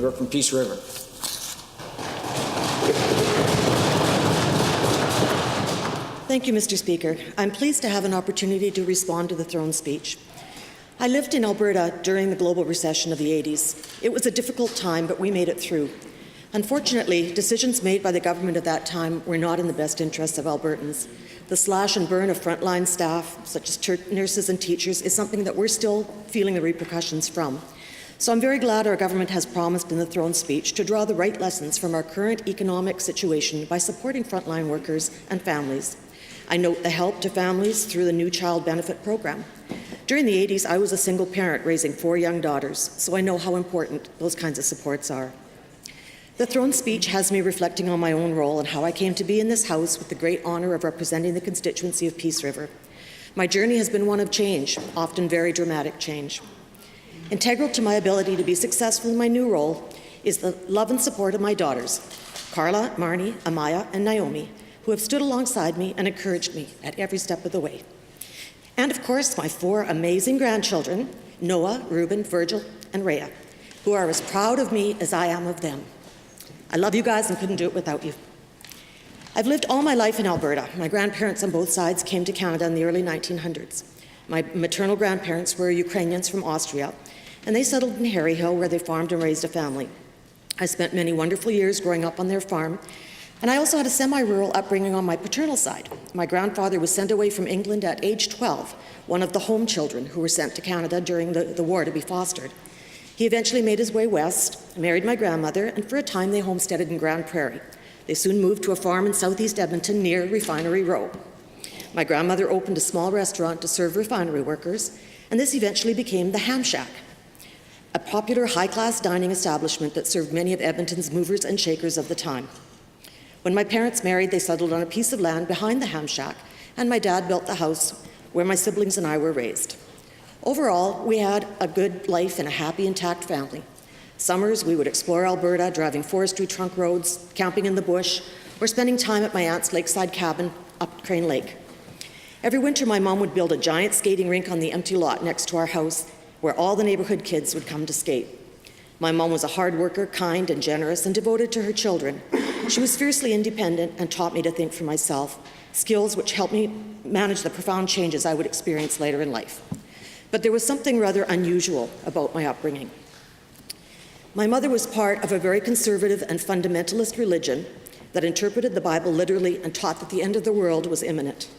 I work from Peace River. Thank you, Mr. Speaker. I'm pleased to have an opportunity to respond to the throne speech. I lived in Alberta during the global recession of the 80s. It was a difficult time, but we made it through. Unfortunately, decisions made by the government at that time were not in the best interests of Albertans. The slash and burn of frontline staff, such as nurses and teachers, is something that we're still feeling the repercussions from. So I'm very glad our government has promised in the throne speech to draw the right lessons from our current economic situation by supporting frontline workers and families. I note the help to families through the new child benefit program. During the 80s, I was a single parent raising 4 young daughters, so I know how important those kinds of supports are. The throne speech has me reflecting on my own role and how I came to be in this House with the great honour of representing the constituency of Peace River. My journey has been one of change, often very dramatic change. Integral to my ability to be successful in my new role is the love and support of my daughters, Carla, Marnie, Amaya, and Naomi, who have stood alongside me and encouraged me at every step of the way. And of course, my 4 amazing grandchildren, Noah, Reuben, Virgil, and Rhea, who are as proud of me as I am of them. I love you guys and couldn't do it without you. I've lived all my life in Alberta. My grandparents on both sides came to Canada in the early 1900s. My maternal grandparents were Ukrainians from Austria, and they settled in Harry Hill, where they farmed and raised a family. I spent many wonderful years growing up on their farm, and I also had a semi-rural upbringing on my paternal side. My grandfather was sent away from England at age 12, one of the home children who were sent to Canada during the war to be fostered. He eventually made his way west, married my grandmother, and for a time they homesteaded in Grand Prairie. They soon moved to a farm in southeast Edmonton near Refinery Row. My grandmother opened a small restaurant to serve refinery workers, and this eventually became the Ham Shack, a popular high-class dining establishment that served many of Edmonton's movers and shakers of the time. When my parents married, they settled on a piece of land behind the Ham Shack, and my dad built the house where my siblings and I were raised. Overall, we had a good life and a happy, intact family. Summers, we would explore Alberta, driving forestry trunk roads, camping in the bush, or spending time at my aunt's lakeside cabin up Crane Lake. Every winter, my mom would build a giant skating rink on the empty lot next to our house, where all the neighborhood kids would come to skate. My mom was a hard worker, kind and generous, and devoted to her children. She was fiercely independent and taught me to think for myself, skills which helped me manage the profound changes I would experience later in life. But there was something rather unusual about my upbringing. My mother was part of a very conservative and fundamentalist religion that interpreted the Bible literally and taught that the end of the world was imminent.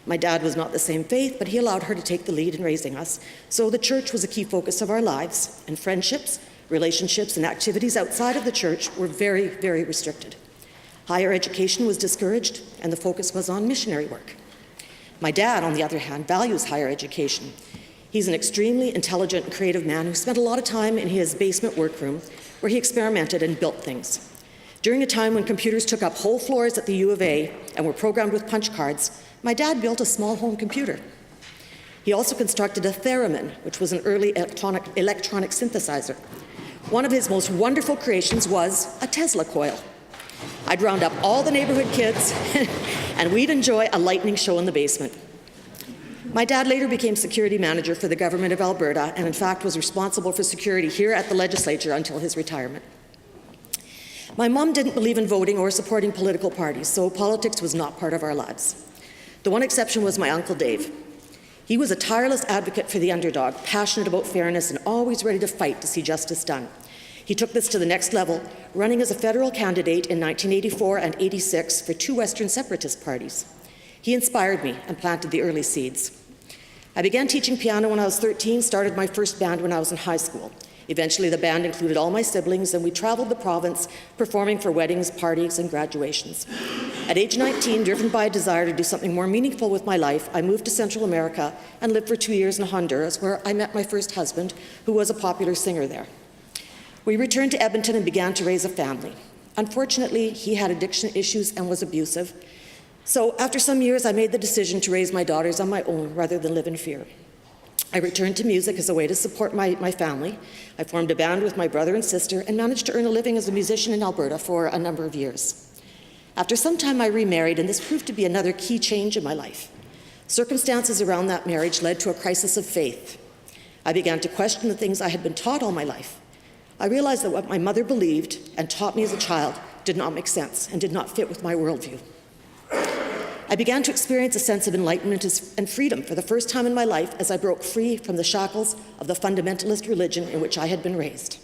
My dad was not the same faith, but he allowed her to take the lead in raising us, so the church was a key focus of our lives, and friendships, relationships, and activities outside of the church were very, very restricted. Higher education was discouraged, and the focus was on missionary work. My dad, on the other hand, values higher education. He's an extremely intelligent and creative man who spent a lot of time in his basement workroom where he experimented and built things. During a time when computers took up whole floors at the U of A and were programmed with punch cards, my dad built a small home computer. He also constructed a theremin, which was an early electronic synthesizer. One of his most wonderful creations was a Tesla coil. I'd round up all the neighborhood kids and we'd enjoy a lightning show in the basement. My dad later became security manager for the government of Alberta and in fact was responsible for security here at the legislature until his retirement. My mom didn't believe in voting or supporting political parties, so politics was not part of our lives. The one exception was my Uncle Dave. He was a tireless advocate for the underdog, passionate about fairness and always ready to fight to see justice done. He took this to the next level, running as a federal candidate in 1984 and 86 for 2 Western separatist parties. He inspired me and planted the early seeds. I began teaching piano when I was 13, started my first band when I was in high school. Eventually, the band included all my siblings, and we traveled the province performing for weddings, parties, and graduations. At age 19, driven by a desire to do something more meaningful with my life, I moved to Central America and lived for 2 years in Honduras, where I met my first husband, who was a popular singer there. We returned to Edmonton and began to raise a family. Unfortunately, he had addiction issues and was abusive. So after some years, I made the decision to raise my daughters on my own rather than live in fear. I returned to music as a way to support my family. I formed a band with my brother and sister and managed to earn a living as a musician in Alberta for a number of years. After some time, I remarried, and this proved to be another key change in my life. Circumstances around that marriage led to a crisis of faith. I began to question the things I had been taught all my life. I realized that what my mother believed and taught me as a child did not make sense and did not fit with my worldview. I began to experience a sense of enlightenment and freedom for the first time in my life as I broke free from the shackles of the fundamentalist religion in which I had been raised.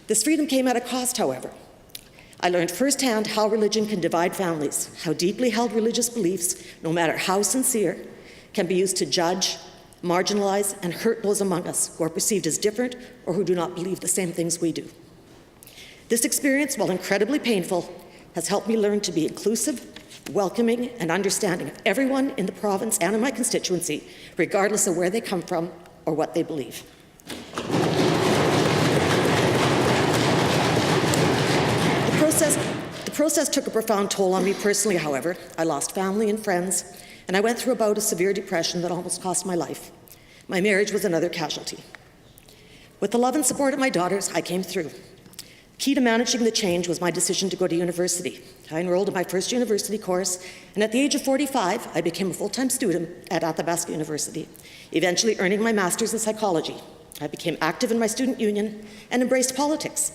This freedom came at a cost, however. I learned firsthand how religion can divide families, how deeply held religious beliefs, no matter how sincere, can be used to judge, marginalize, and hurt those among us who are perceived as different or who do not believe the same things we do. This experience, while incredibly painful, has helped me learn to be inclusive, welcoming, and understanding of everyone in the province and in my constituency, regardless of where they come from or what they believe. The process took a profound toll on me personally, however. I lost family and friends, and I went through a bout of severe depression that almost cost my life. My marriage was another casualty. With the love and support of my daughters, I came through. Key to managing the change was my decision to go to university. I enrolled in my first university course, and at the age of 45, I became a full-time student at Athabasca University, eventually earning my master's in psychology. I became active in my student union and embraced politics.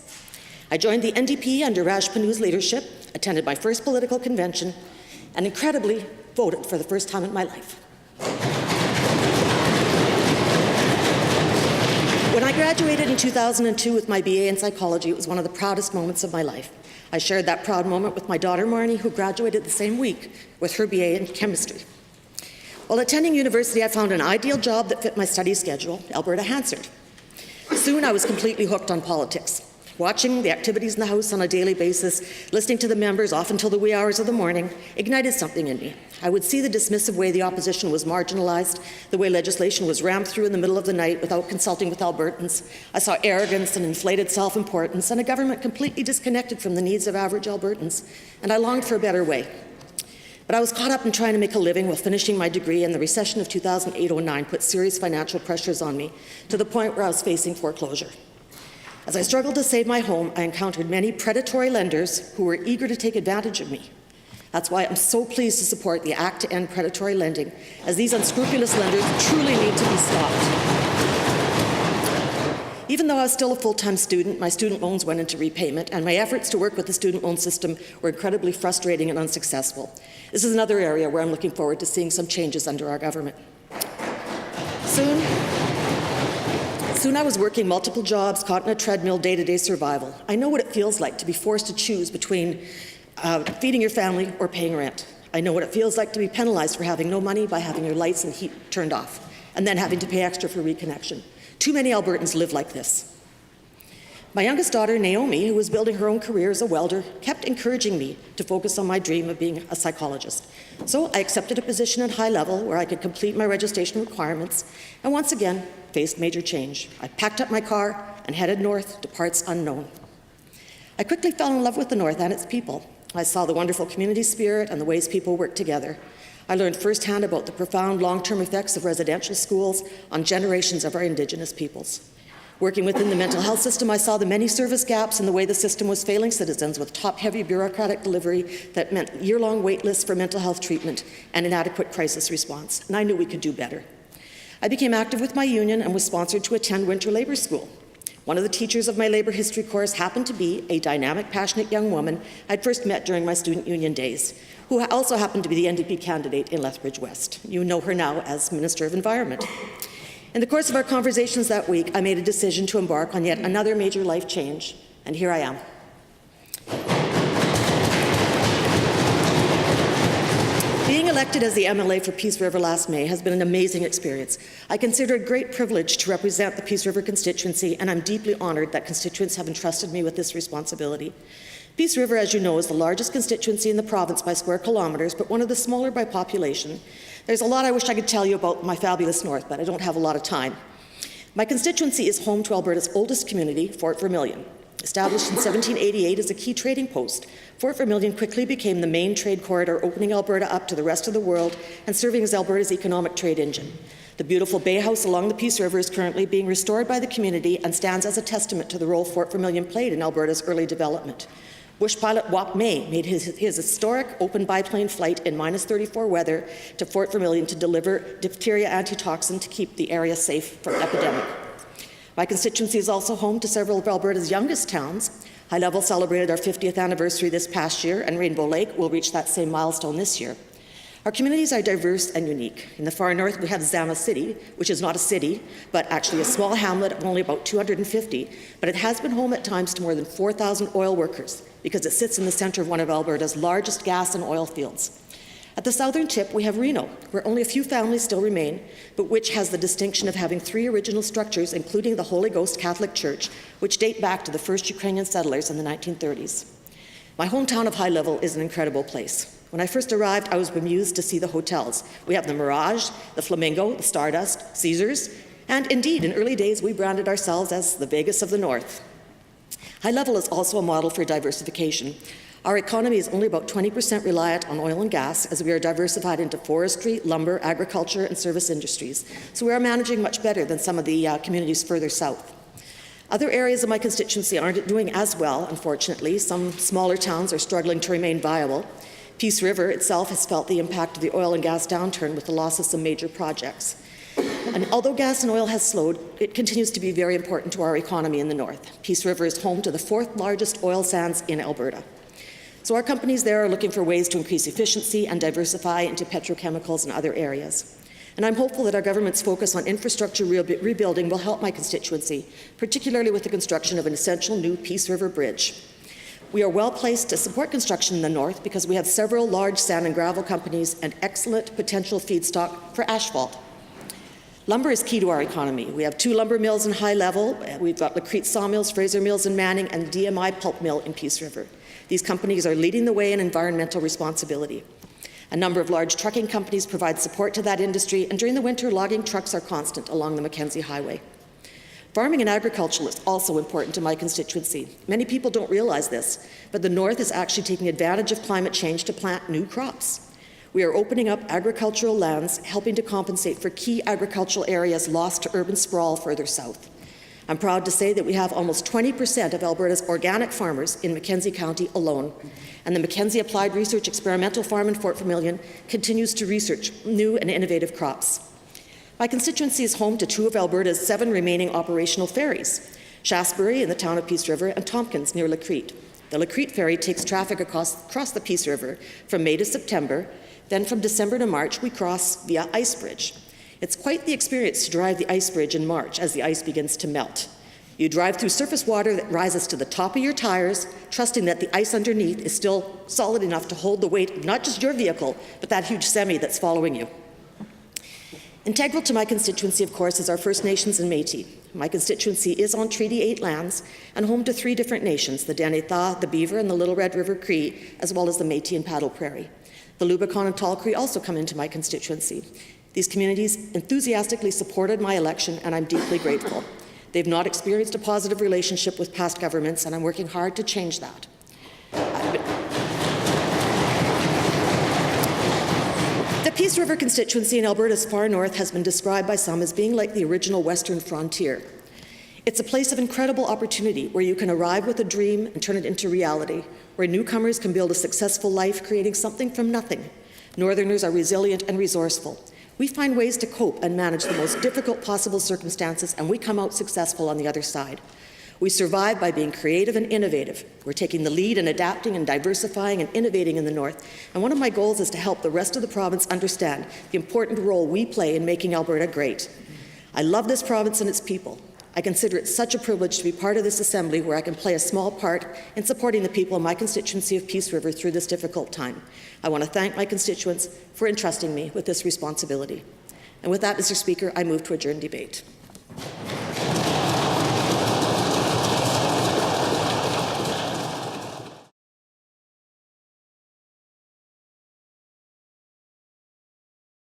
I joined the NDP under Raj Panu's leadership, attended my first political convention, and incredibly voted for the first time in my life. When I graduated in 2002 with my BA in psychology, it was one of the proudest moments of my life. I shared that proud moment with my daughter Marnie, who graduated the same week with her BA in chemistry. While attending university, I found an ideal job that fit my study schedule, Alberta Hansard. Soon I was completely hooked on politics. Watching the activities in the House on a daily basis, listening to the members, often till the wee hours of the morning, ignited something in me. I would see the dismissive way the opposition was marginalized, the way legislation was rammed through in the middle of the night without consulting with Albertans. I saw arrogance and inflated self-importance and a government completely disconnected from the needs of average Albertans, and I longed for a better way. But I was caught up in trying to make a living while finishing my degree, and the recession of 2008-09 put serious financial pressures on me to the point where I was facing foreclosure. As I struggled to save my home, I encountered many predatory lenders who were eager to take advantage of me. That's why I'm so pleased to support the Act to End Predatory Lending, as these unscrupulous lenders truly need to be stopped. Even though I was still a full-time student, my student loans went into repayment, and my efforts to work with the student loan system were incredibly frustrating and unsuccessful. This is another area where I'm looking forward to seeing some changes under our government. Soon I was working multiple jobs, caught in a treadmill, day-to-day survival. I know what it feels like to be forced to choose between feeding your family or paying rent. I know what it feels like to be penalized for having no money by having your lights and heat turned off, and then having to pay extra for reconnection. Too many Albertans live like this. My youngest daughter, Naomi, who was building her own career as a welder, kept encouraging me to focus on my dream of being a psychologist. So I accepted a position at high level where I could complete my registration requirements, and once again, faced major change. I packed up my car and headed north to parts unknown. I quickly fell in love with the North and its people. I saw the wonderful community spirit and the ways people work together. I learned firsthand about the profound long-term effects of residential schools on generations of our Indigenous peoples. Working within the mental health system, I saw the many service gaps in the way the system was failing citizens, with top-heavy bureaucratic delivery that meant year-long wait lists for mental health treatment and inadequate crisis response, and I knew we could do better. I became active with my union and was sponsored to attend winter labour school. One of the teachers of my labour history course happened to be a dynamic, passionate young woman I'd first met during my student union days, who also happened to be the NDP candidate in Lethbridge West. You know her now as Minister of Environment. In the course of our conversations that week, I made a decision to embark on yet another major life change, and here I am. Being elected as the MLA for Peace River last May has been an amazing experience. I consider it a great privilege to represent the Peace River constituency, and I'm deeply honoured that constituents have entrusted me with this responsibility. Peace River, as you know, is the largest constituency in the province by square kilometres, but one of the smaller by population. There's a lot I wish I could tell you about my fabulous north, but I don't have a lot of time. My constituency is home to Alberta's oldest community, Fort Vermilion. Established in 1788 as a key trading post, Fort Vermilion quickly became the main trade corridor, opening Alberta up to the rest of the world and serving as Alberta's economic trade engine. The beautiful Bay House along the Peace River is currently being restored by the community and stands as a testament to the role Fort Vermilion played in Alberta's early development. Bush pilot Wap May made his historic open biplane flight in -34 weather to Fort Vermilion to deliver diphtheria antitoxin to keep the area safe from epidemic. My constituency is also home to several of Alberta's youngest towns. High Level celebrated our 50th anniversary this past year, and Rainbow Lake will reach that same milestone this year. Our communities are diverse and unique. In the far north, we have Zama City, which is not a city, but actually a small hamlet of only about 250, but it has been home at times to more than 4,000 oil workers because it sits in the center of one of Alberta's largest gas and oil fields. At the southern tip, we have Reno, where only a few families still remain, but which has the distinction of having 3 original structures, including the Holy Ghost Catholic Church, which date back to the first Ukrainian settlers in the 1930s. My hometown of High Level is an incredible place. When I first arrived, I was bemused to see the hotels. We have the Mirage, the Flamingo, the Stardust, Caesars, and indeed, in early days, we branded ourselves as the Vegas of the North. High Level is also a model for diversification. Our economy is only about 20% reliant on oil and gas, as we are diversified into forestry, lumber, agriculture, and service industries. So we are managing much better than some of the communities further south. Other areas of my constituency aren't doing as well, unfortunately. Some smaller towns are struggling to remain viable. Peace River itself has felt the impact of the oil and gas downturn with the loss of some major projects. And although gas and oil has slowed, it continues to be very important to our economy in the north. Peace River is home to the 4th largest oil sands in Alberta. So our companies there are looking for ways to increase efficiency and diversify into petrochemicals and other areas. And I'm hopeful that our government's focus on infrastructure rebuilding will help my constituency, particularly with the construction of an essential new Peace River Bridge. We are well placed to support construction in the north because we have several large sand and gravel companies and excellent potential feedstock for asphalt. Lumber is key to our economy. We have 2 lumber mills in High Level. We've got Lacrete Sawmills, Fraser Mills in Manning, and DMI Pulp Mill in Peace River. These companies are leading the way in environmental responsibility. A number of large trucking companies provide support to that industry, and during the winter, logging trucks are constant along the Mackenzie Highway. Farming and agriculture is also important to my constituency. Many people don't realize this, but the north is actually taking advantage of climate change to plant new crops. We are opening up agricultural lands, helping to compensate for key agricultural areas lost to urban sprawl further south. I'm proud to say that we have almost 20% of Alberta's organic farmers in Mackenzie County alone, and the Mackenzie Applied Research Experimental Farm in Fort Vermilion continues to research new and innovative crops. My constituency is home to 2 of Alberta's 7 remaining operational ferries, Shaftesbury in the town of Peace River and Tompkins near Lacrete. The Lacrete ferry takes traffic across the Peace River from May to September. Then from December to March, we cross via ice bridge. It's quite the experience to drive the ice bridge in March as the ice begins to melt. You drive through surface water that rises to the top of your tires, trusting that the ice underneath is still solid enough to hold the weight of not just your vehicle, but that huge semi that's following you. Integral to my constituency, of course, is our First Nations and Métis. My constituency is on Treaty 8 lands and home to 3 different nations, the Danetha, the Beaver, and the Little Red River Cree, as well as the Métis and Paddle Prairie. The Lubicon and Tall Cree also come into my constituency. These communities enthusiastically supported my election, and I'm deeply grateful. They've not experienced a positive relationship with past governments, and I'm working hard to change that. The Peace River constituency in Alberta's far north has been described by some as being like the original Western frontier. It's a place of incredible opportunity where you can arrive with a dream and turn it into reality, where newcomers can build a successful life creating something from nothing. Northerners are resilient and resourceful. We find ways to cope and manage the most difficult possible circumstances, and we come out successful on the other side. We survive by being creative and innovative. We're taking the lead in adapting and diversifying and innovating in the north. And one of my goals is to help the rest of the province understand the important role we play in making Alberta great. I love this province and its people. I consider it such a privilege to be part of this assembly where I can play a small part in supporting the people of my constituency of Peace River through this difficult time. I want to thank my constituents for entrusting me with this responsibility. And with that, Mr. Speaker, I move to adjourn debate.